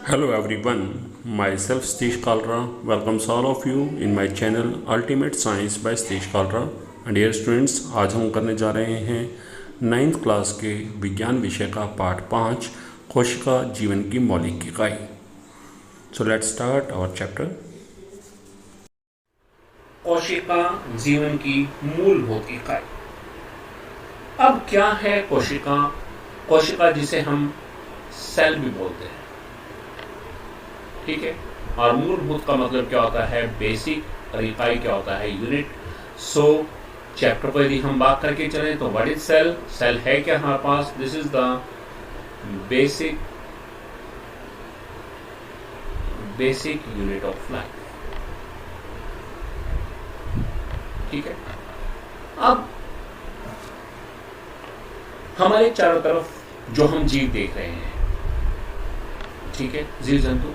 Hello everyone, myself Satish Kalra welcomes all of you in my channel Ultimate Science by Satish Kalra and dear students, आज हम करने जा रहे हैं 9th class के विज्ञान विषय का पाठ 5 कोशिका जीवन की मौलिक इकाई। So let's start our chapter. कोशिका जीवन की मूलभूत इकाई। अब क्या है कोशिका? कोशिका जिसे हम सेल भी बोलते हैं, ठीक है। और मूलभूत का मतलब क्या होता है? बेसिक। और इकाई क्या होता है? यूनिट। सो चैप्टर को यदि हम बात करके चलें तो व्हाट इज सेल? सेल है क्या हमारे पास? This is the basic unit of life, ठीक है। अब हमारे चारों तरफ जो हम जीव देख रहे हैं, ठीक है, जीव जंतु,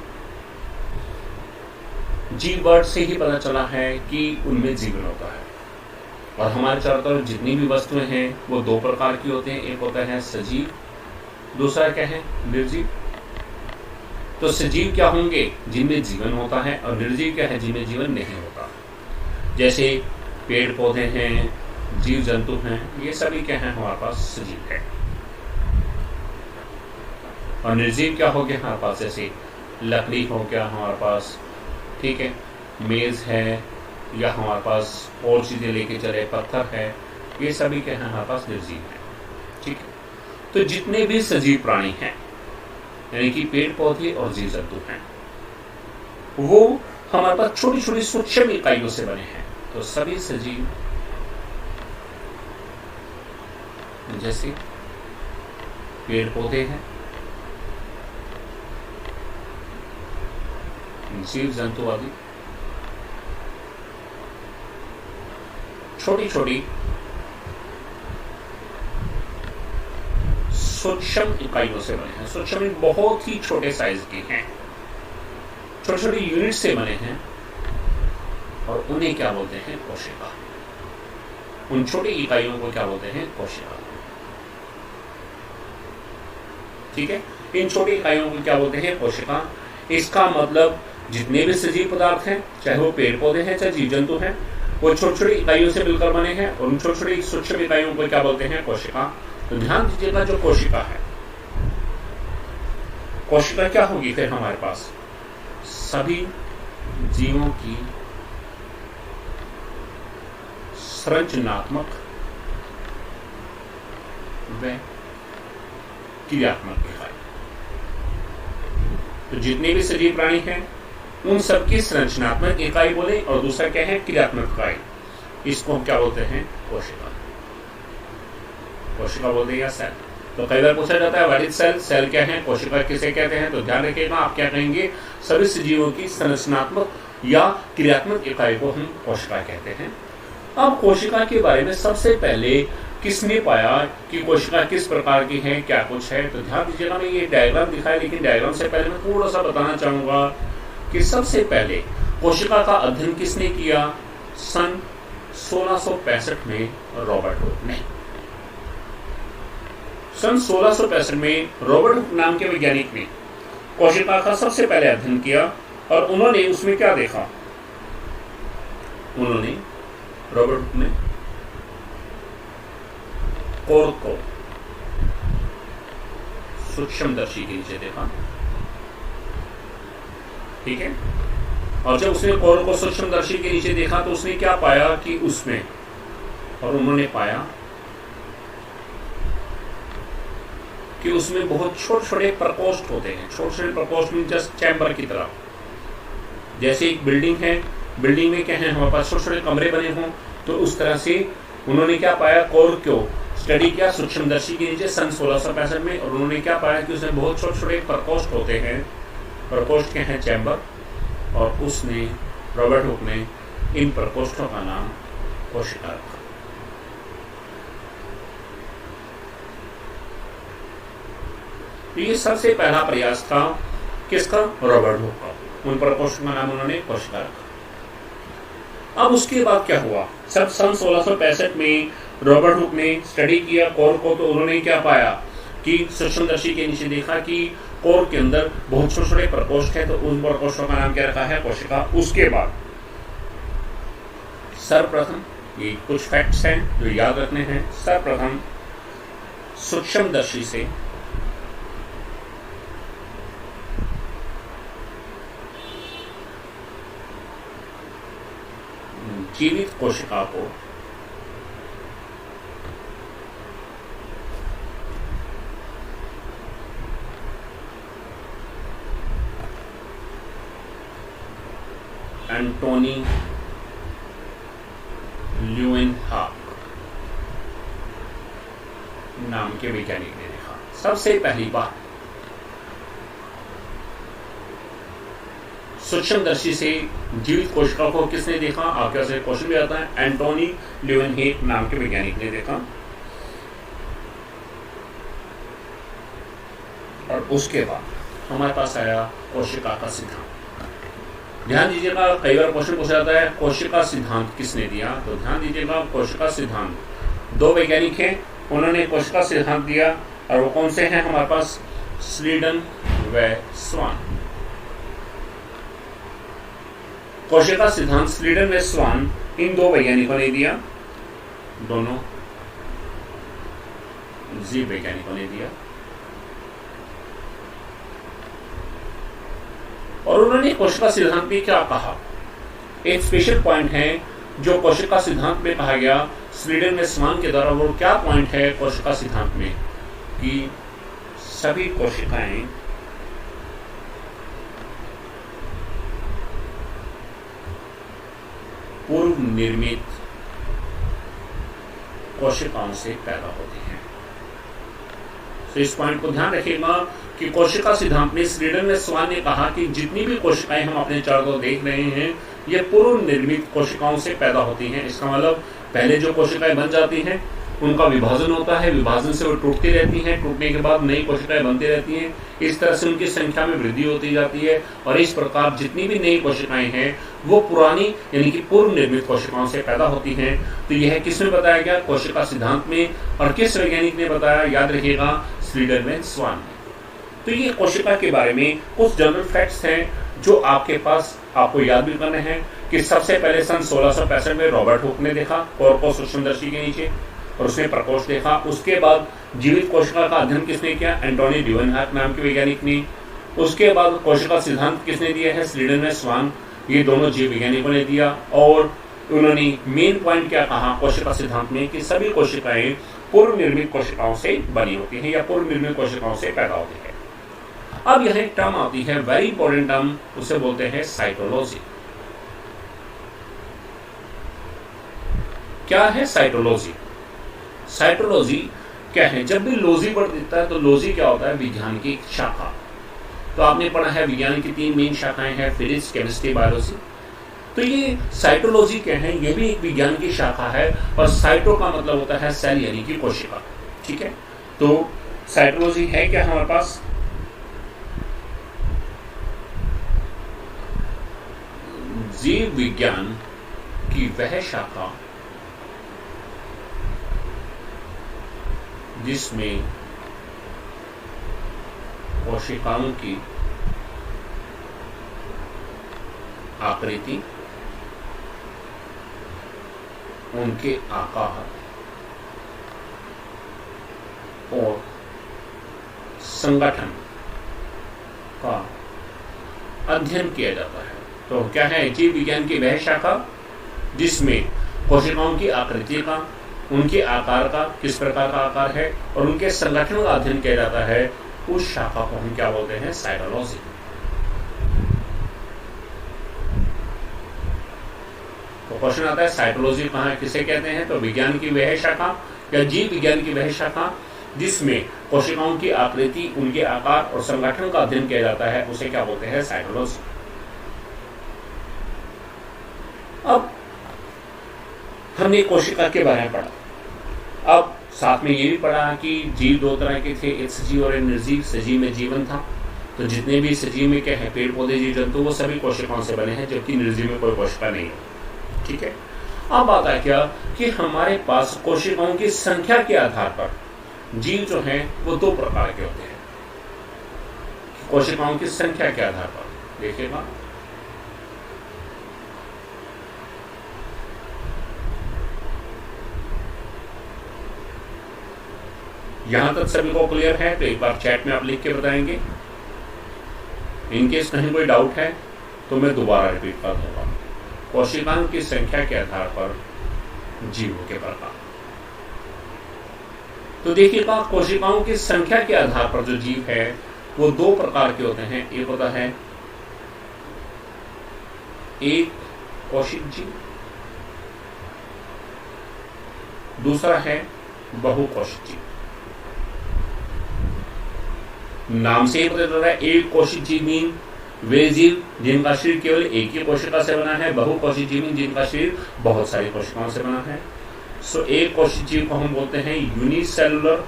जीव वर्ड से ही पता चला है कि उनमें जीवन होता है। और हमारे चारों तरफ जितनी भी वस्तुएं हैं वो दो प्रकार की होते हैं, एक होता है सजीव, दूसरा क्या है? निर्जीव। तो सजीव क्या होंगे? जिनमें जीवन होता है, और निर्जीव क्या है? जिनमें जीवन नहीं होता। जैसे पेड़ पौधे हैं, जीव जंतु हैं, ये सभी क्या है? हमारे पास सजीव है। और निर्जीव क्या हो गया हमारे पास? जैसे लकड़ी हो गया हमारे पास, ठीक है, मेज है, या हमारे पास और चीजें लेके चले, पत्थर है, ये सभी क्या है? हमारे पास निर्जीव है, ठीक है। तो जितने भी सजीव प्राणी हैं, यानी कि पेड़ पौधे और जीव जंतु हैं, वो हमारे पास छोटी छोटी सूक्ष्म इकाइयों से बने हैं। तो सभी सजीव जैसे पेड़ पौधे हैं, जीव जंतु आदि छोटी छोटी सूक्ष्म इकाइयों से बने हैं। सूक्ष्म बहुत ही छोटे साइज के हैं, छोटे छोटे यूनिट से बने हैं, और उन्हें क्या बोलते हैं? कोशिका। उन छोटी इकाइयों को क्या बोलते हैं? कोशिका, ठीक है। इन छोटी इकाइयों को क्या बोलते हैं? कोशिका। इसका मतलब जितने भी सजीव पदार्थ हैं, चाहे वो पेड़ पौधे हैं चाहे जीव जंतु हैं, वो छोटी छोटी इकाइयों से मिलकर बने हैं, और उन छोटी छोटी सूक्ष्म इकाइयों को क्या बोलते हैं? कोशिका। तो ध्यान दीजिएगा, जो कोशिका है, कोशिका क्या होगी फिर हमारे पास? सभी जीवों की संरचनात्मक व क्रियात्मक इकाई। तो जितने भी सजीव प्राणी हैं उन सबकी संरचनात्मक इकाई बोले, और दूसरा क्या है? क्रियात्मक इकाई। इसको हम क्या बोलते हैं? कोशिका। कोशिका बोलते हैं या सेल। तो कई बार पूछा जाता है व्हाट इज सेल? सेल क्या है? कोशिका किसे कहते हैं? तो ध्यान रखिएगा, आप क्या कहेंगे? सभी सजीवों की संरचनात्मक या क्रियात्मक इकाई को हम कोशिका कहते हैं। अब कोशिका के बारे में सबसे पहले किसने पाया कि कोशिका किस प्रकार की है, क्या कुछ है? तो ध्यान दीजिएगा, मैं ये डायग्राम दिखाया, लेकिन डायग्राम से पहले मैं थोड़ा सा बताना चाहूंगा कि सबसे पहले कोशिका का अध्ययन किसने किया? सन 1665 में रॉबर्ट हुक ने। सन 1665 में रॉबर्ट हुक नाम के वैज्ञानिक ने कोशिका का सबसे पहले अध्ययन किया, और उन्होंने उसमें क्या देखा? रॉबर्ट हुक ने कोर को सूक्ष्मदर्शी के नीचे देखा, ठीक है। और जब उसने कोर को सूक्ष्मदर्शी के नीचे देखा तो उसने क्या पाया कि उसमें, और उन्होंने पाया कि उसमें बहुत छोटे छोटे प्रकोष्ठ होते हैं। छोटे छोटे प्रकोष्ठ में जस्ट चैम्बर की तरह, जैसे एक बिल्डिंग है, बिल्डिंग में क्या है? हमारे पास छोटे छोटे कमरे बने हों, तो उस तरह से उन्होंने क्या पाया? कोर को स्टडी किया सूक्ष्मदर्शी के नीचे सन 1665 में, और उन्होंने क्या पाया कि उसमें बहुत छोटे छोटे प्रकोष्ठ होते हैं। प्रकोष्ठ के हैं चैम्बर, और उसने, रॉबर्ट हुक ने, इन प्रकोष्ठों का नाम कोशिका रखा। तो ये सबसे पहला प्रयास था किसका? रॉबर्ट हुक का। उन प्रकोष्ठों का नाम उन्होंने कोशिका रखा। अब उसके बाद क्या हुआ? सब सन 1665 में रॉबर्ट हुक ने स्टडी किया कोर को, तो उन्होंने क्या पाया कि सूक्ष्मदर्शी के नीचे देखा कि कोर के अंदर बहुत छोटे छोटे प्रकोष्ठ है, तो उन प्रकोष्ठों का नाम क्या रखा है? कोशिका। उसके बाद सर्वप्रथम, ये कुछ फैक्ट्स हैं जो याद रखने हैं। सर्वप्रथम सूक्ष्मदर्शी से जीवित कोशिका को एंटोनी ल्यूवेनहॉक नाम के वैज्ञानिक ने देखा। सबसे पहली बार सूक्ष्मदर्शी से जीवित कोशिका को किसने देखा? आपके पास क्वेश्चन भी आता है। एंटोनी ल्यूवेनहॉक नाम के वैज्ञानिक ने देखा। और उसके बाद हमारे पास आया कोशिका का सिद्धांत। ध्यान दीजिएगा, कई बार क्वेश्चन पूछा जाता है कोशिका सिद्धांत किसने दिया? तो ध्यान दीजिएगा, कोशिका सिद्धांत दो वैज्ञानिक हैं, उन्होंने कोशिका सिद्धांत दिया। और वो कौन से हैं हमारे पास? स्लीडन व स्वान। कोशिका सिद्धांत स्लीडन व स्वान इन दो वैज्ञानिकों ने दिया, दोनों जीव वैज्ञानिकों ने दिया। और उन्होंने कोशिका सिद्धांत में क्या कहा? एक स्पेशल पॉइंट है जो कोशिका सिद्धांत में कहा गया स्लीडन में स्वान के द्वारा। वो क्या पॉइंट है कोशिका सिद्धांत में? कि सभी कोशिकाएं पूर्व निर्मित कोशिकाओं से पैदा होती हैं। तो इस पॉइंट को ध्यान रखिएगा कि कोशिका सिद्धांत में स्लीडन में स्वान ने कहा कि जितनी भी कोशिकाएं हम अपने चारों ओर देख रहे हैं ये पूर्व निर्मित कोशिकाओं से पैदा होती हैं। इसका मतलब पहले जो कोशिकाएं बन जाती हैं उनका विभाजन होता है, विभाजन से वो टूटती रहती हैं, टूटने के बाद नई कोशिकाएं बनती रहती हैं। इस तरह से उनकी संख्या में वृद्धि होती जाती है और इस प्रकार जितनी भी नई कोशिकाएं हैं वो पुरानी यानी कि पूर्व निर्मित कोशिकाओं से पैदा होती हैं। तो यह किसमें बताया गया? कोशिका सिद्धांत में। और किस वैज्ञानिक ने बताया? याद रखिएगा, स्लीडन में स्वान ने। तो ये कोशिका के बारे में कुछ जनरल फैक्ट्स हैं जो आपके पास आपको याद भी करने हैं। कि सबसे पहले सन 1665 में रॉबर्ट हुक ने देखा कोर को सूक्ष्मदर्शी के नीचे और उसने प्रकोष्ठ देखा। उसके बाद जीवित कोशिका का अध्ययन किसने किया? एंटोनी ल्यूवेनहॉक नाम के वैज्ञानिक ने। उसके बाद कोशिका सिद्धांत किसने दिया है? स्लीडन में स्वान। ये दोनों जीव वैज्ञानिकों ने दिया। और उन्होंने मेन पॉइंट क्या कहा कोशिका सिद्धांत में? कि सभी कोशिकाएं पूर्व निर्मित कोशिकाओं से बनी होती हैं या पूर्व निर्मित कोशिकाओं से पैदा होती है। अब यह एक टर्म आती है, वेरी इंपॉर्टेंट टर्म, उसे बोलते हैं साइटोलॉजी। क्या है साइटोलॉजी? साइटोलॉजी क्या है? जब भी लॉजी वर्ड दिखता है तो लॉजी क्या होता है? विज्ञान की शाखा। तो आपने पढ़ा है विज्ञान की 3 मेन शाखाएं हैं, फिजिक्स, केमिस्ट्री, बायोलॉजी। तो ये साइटोलॉजी क्या है? ये भी एक विज्ञान की शाखा है। और साइटो का मतलब होता है सेल यानी कि कोशिका। ठीक है, तो साइटोलॉजी है क्या हमारे पास? जीव विज्ञान की वह शाखा जिसमें कोशिकाओं की आकृति, उनके आकार और संगठन का अध्ययन किया जाता है। तो क्या है? जीव विज्ञान की वह शाखा जिसमें कोशिकाओं की आकृति का, उनके आकार का, किस प्रकार का आकार है और उनके संगठन का अध्ययन किया जाता है, उस शाखा को हम क्या बोलते हैं? साइटोलॉजी। तो क्वेश्चन आता है साइटोलॉजी कहाँ है, किसे कहते हैं? तो विज्ञान की वह शाखा या जीव विज्ञान की वह शाखा जिसमें कोशिकाओं की आकृति, उनके आकार और संगठन का अध्ययन किया जाता है, उसे क्या बोलते हैं? साइटोलॉजी। अब हमने कोशिका के बारे में पढ़ा। अब साथ में ये भी पढ़ा कि जीव 2 तरह के थे, एक सजीव और एक निर्जीव। सजीव में जीवन था, तो जितने भी सजीव में क्या है, पेड़ पौधे, जीव जंतु, वो सभी कोशिकाओं से बने हैं, जबकि निर्जीव में कोई कोशिका नहीं है। ठीक है, अब बात है क्या कि हमारे पास कोशिकाओं की संख्या के आधार पर जीव जो हैं वो 2 प्रकार के होते हैं। कोशिकाओं की संख्या के आधार पर। देखिएगा, यहां तक सभी को क्लियर है तो एक बार चैट में आप लिख के बताएंगे। इनकेस कहीं कोई डाउट है तो मैं दोबारा रिपीट कर दूंगा। कोशिकाओं की संख्या के आधार पर जीवों के प्रकार। तो देखिएगा, कोशिकाओं की संख्या के आधार पर जो जीव है वो दो प्रकार के होते हैं। एक होता है एक कोशिक जीव, दूसरा है बहुकोशिक जीव। नाम से ही पता चल रहा है, एक कोशिक जीव मीन वे जीव जिनका शरीर केवल एक ही कोशिका से बना है। बहुकोशिक जीव मीन जिनका शरीर बहुत सारी कोशिकाओं से बना है। सो एक कोशिक जीव को हम बोलते हैं यूनिसेलुलर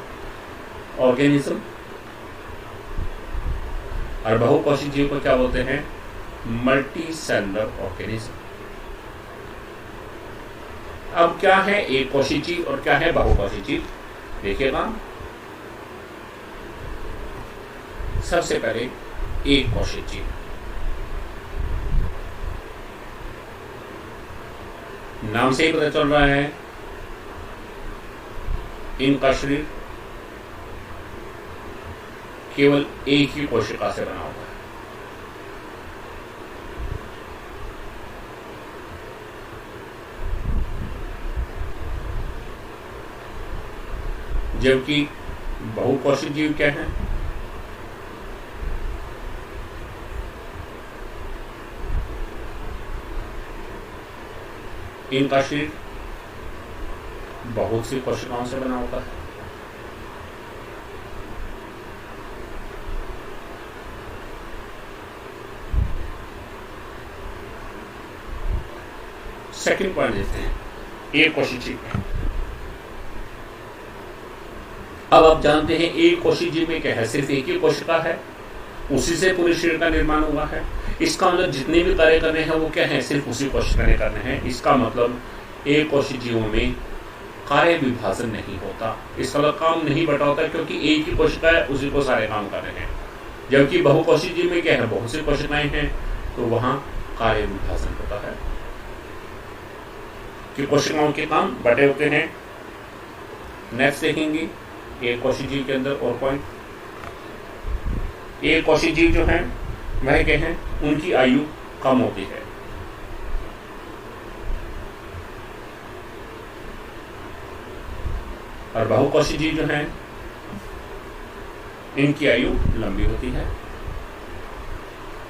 ऑर्गेनिज्म, और बहुकोशिक जीव को क्या बोलते हैं? Multi cellular organism. अब क्या है एक कोशिक जीव और क्या है बहुकोशिक जीव? देखिएगा, सबसे पहले एक कोशिक जीव। नाम से ही पता चल रहा है इनका शरीर केवल एक ही कोशिका से बना हुआ है। जबकि बहुकोशिक जीव क्या है? इनका शरीर बहुत सी कोशिकाओं से बना होता है। सेकंड पॉइंट देखते हैं, एक कोशिक जीव है। अब आप जानते हैं एक कोशिक जीव में क्या है? सिर्फ एक ही कोशिका है, उसी से पूरे शरीर का निर्माण हुआ है। इसका मतलब जितने भी कार्य करने हैं वो क्या है? सिर्फ उसी कोशिका ने करने हैं। इसका मतलब एक कोशिक जीवों में कार्य विभाजन नहीं होता, इसका मतलब काम नहीं बटा होता, क्योंकि एक ही कोशिका है, उसी को सारे काम कर रहे हैं। जबकि बहुकोशिक जीव में क्या है? बहुत सी कोशिकाएं हैं, तो वहां कार्य विभाजन होता है कि कोशिकाओं के काम बटे होते हैं। नेक्स्ट देखेंगे एक कोशिक जीव के अंदर और पॉइंट। एक कोशिक जीव जो है वह क्या है? उनकी आयु कम होती है। और बहुकोशिक जीव जो है इनकी आयु लंबी होती है।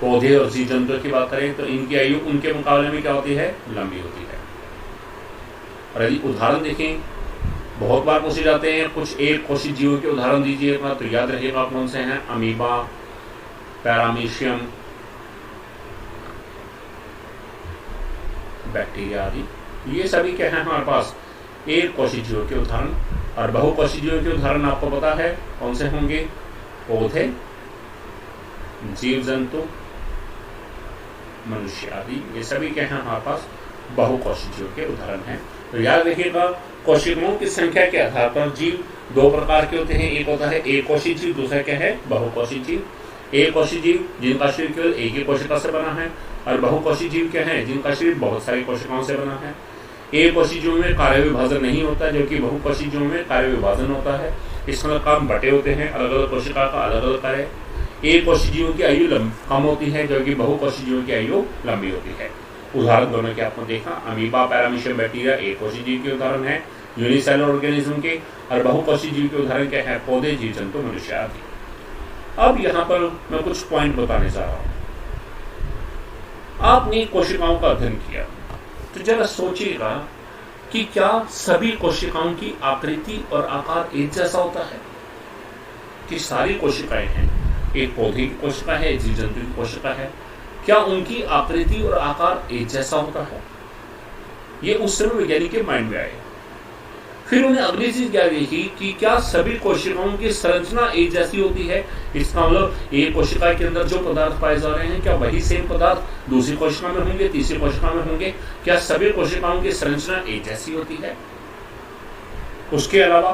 पौधे और जीव जंतुओं की बात करें तो इनकी आयु उनके मुकाबले में क्या होती है? लंबी होती है। और यदि उदाहरण देखें, बहुत बार पूछे जाते हैं कुछ एक कोशिक जीवों के उदाहरण दीजिएगा, तो याद रखिएगा कौन से हैं? अमीबा, पैरामीशियम, बैक्टीरिया आदि। ये सभी क्या है हमारे पास? एक कोशिक जीवों के उदाहरण। और बहुकोशिक जीवों के उदाहरण आपको पता है कौन से होंगे? पौधे, जीव जंतु, मनुष्य आदि। ये सभी क्या है हमारे पास? बहुकोशिक जीवों के उदाहरण हैं। तो याद रखिएगा, कोशिकाओं की संख्या के आधार पर जीव दो प्रकार के होते हैं। एक होता है एक कोशिक जीव, दूसरा क्या है? बहुकोशिक जीव। एक कोशिक जीव जिनका शरीर केवल एक ही कोशिका से बना है, और बहुकोशिक जीव क्या है? जिनका शरीर बहुत सारी कोशिकाओं से बना है। एक कोशिक जीव में कार्य विभाजन नहीं होता, जबकि बहुकोशिक जीव में कार्य विभाजन होता है। इसका काम बटे होते हैं, अलग अलग कोशिका का अलग अलग कार्य। एक कोशिक जीवों की आयु कम होती है, जबकि बहुकोशिक जीवों की आयु लंबी होती है। उदाहरण दोनों के आपको देखा, अमीबा, पैरामीशियम, बैक्टीरिया एक कोशिक जीव के उदाहरण है यूनिसेलुलर ऑर्गेनिज्म के, और बहुकोशिक जीव के उदाहरण क्या है? पौधे, जीव जंतु, मनुष्य आदि। अब यहां पर मैं कुछ पॉइंट बताने जा रहा हूं। आपने कोशिकाओं का अध्ययन किया तो जरा सोचिएगा कि क्या सभी कोशिकाओं की आकृति और आकार एक जैसा होता है? कि सारी कोशिकाएं हैं, एक पौधे की कोशिका है, जीव जंतु की कोशिका है, क्या उनकी आकृति और आकार एक जैसा होता है? ये उस समय वैज्ञानिक के माइंड में आए। फिर उन्हें अगली चीज क्या देखी कि क्या सभी कोशिकाओं की संरचना एक जैसी होती है? इसका मतलब एक कोशिका के अंदर जो पदार्थ पाए जा रहे हैं क्या वही सेम पदार्थ दूसरी कोशिका में होंगे, तीसरी कोशिका में होंगे? क्या सभी कोशिकाओं की संरचना एक जैसी होती है? उसके अलावा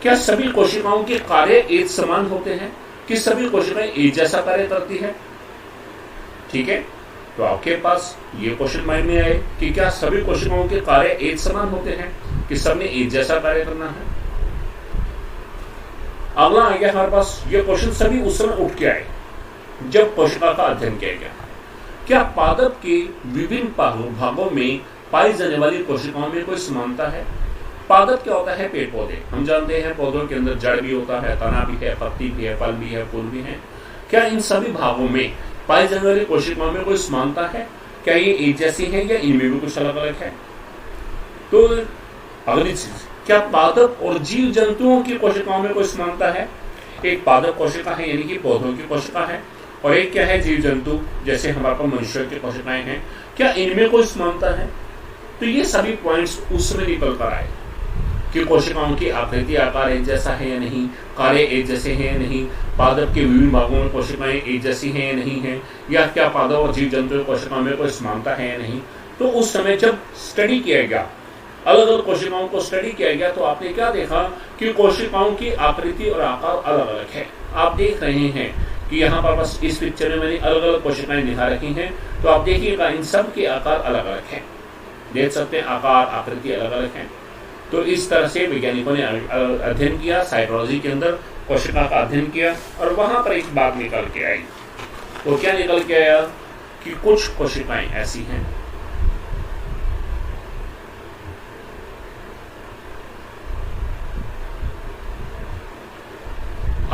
क्या सभी कोशिकाओं के कार्य एक समान होते हैं? कि सभी कोशिकाएं एक जैसा कार्य करती है? ठीक है, तो आपके पास ये क्वेश्चन माइंड में आए कि क्या सभी कोशिकाओं के कार्य एक समान होते हैं, कि सबने एक जैसा कार्य करना है? अगला आ गया हमारे पास ये क्वेश्चन, सभी उस समय उठ के आए जब कोशिका का अध्ययन किया गया। क्या पादप के विभिन्न भागों में पाई जाने वाली कोशिकाओं में कोई समानता है? पादप क्या होता है? पेड़ पौधे। हम जानते हैं पौधों के अंदर जड़ भी होता है, तना भी है, पत्ती भी है, फल भी है, फूल भी है। क्या इन सभी भागों में पाई जाने वाली कोशिकाओं में कोई समानता है? क्या ये एक जैसी है या इनमें भी कुछ अलग अलग है? तो अगली चीज, क्या पादप और जीव जंतुओं की कोशिकाओं में कोई समानता है? एक पादप कोशिका है यानी कि पौधों की कोशिका है, और एक क्या है? जीव जंतु, जैसे हमारे पास मनुष्य की कोशिकाएं हैं। क्या इनमें कोई समानता है? तो ये सभी पॉइंट्स उसमें निकल कर आए कि कोशिकाओं की आकृति आकार एक जैसा है या नहीं, कार्य एक जैसे हैं या नहीं, पादप के विभिन्न भागों में कोशिकाएं एक जैसी हैं या नहीं है, या क्या पादप और जीव जंतु कोशिकाओं में कोई समानता है या नहीं। तो उस समय जब स्टडी किया गया, अलग अलग कोशिकाओं को स्टडी किया गया, तो आपने क्या देखा कि कोशिकाओं की आकृति और आकार अलग अलग है। आप देख रहे हैं कि यहाँ पर बस इस पिक्चर में मैंने अलग अलग कोशिकाएं दिखा रखी हैं, तो आप देखिएगा इन सब के आकार अलग अलग हैं। देख सकते हैं आकार आकृति अलग अलग हैं। तो इस तरह से वैज्ञानिकों ने अध्ययन किया, साइटोलॉजी के अंदर कोशिका का अध्ययन किया, और वहां पर एक बात निकल के आई। तो क्या निकल के आया कि कुछ कोशिकाएं ऐसी हैं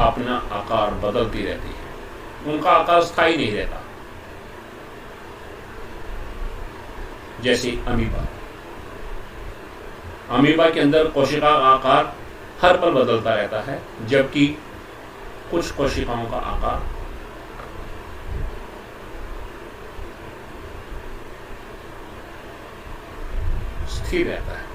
अपना आकार बदलती रहती है, उनका आकार स्थायी नहीं रहता। जैसे अमीबा, अमीबा के अंदर कोशिका का आकार हर पल बदलता रहता है, जबकि कुछ कोशिकाओं का आकार स्थिर रहता है।